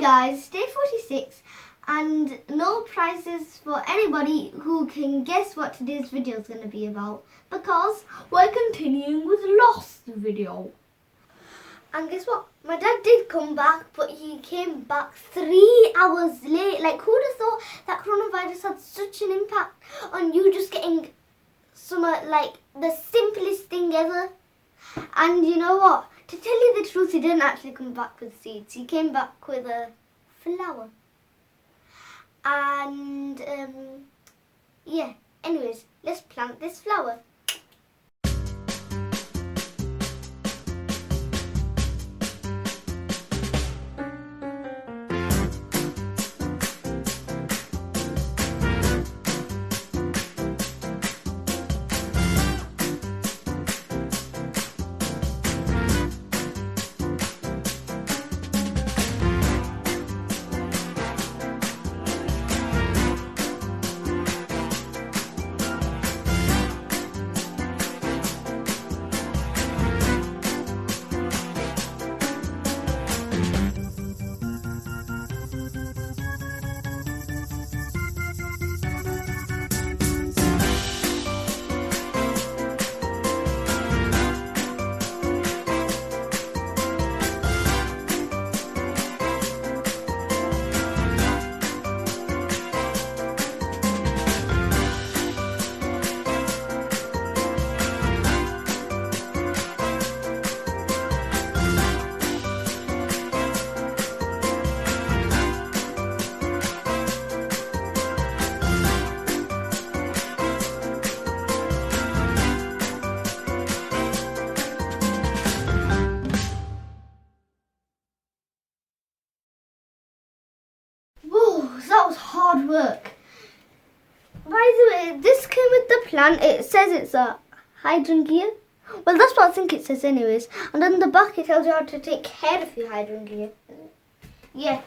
guys, day 46 and no prizes for anybody who can guess what today's video is going to be about, because we're continuing with Lost video. And guess what? My dad did come back, but he came back 3 hours late. Like, who'd have thought that coronavirus had such an impact on you just getting some, like, the simplest thing ever? And you know what? To tell you the truth, he didn't actually come back with seeds. He came back with a flower. And, yeah. Anyways, let's plant this flower. That was hard work. By the way, this came with the plant. It says it's a hydrangea. Well, that's what I think it says anyways. And on the back it tells you how to take care of your hydrangea. Yeah.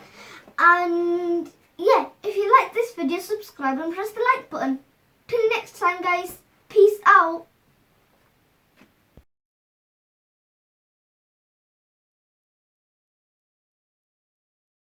And yeah, if you like this video, subscribe and press the like button. Till next time, guys. Peace out.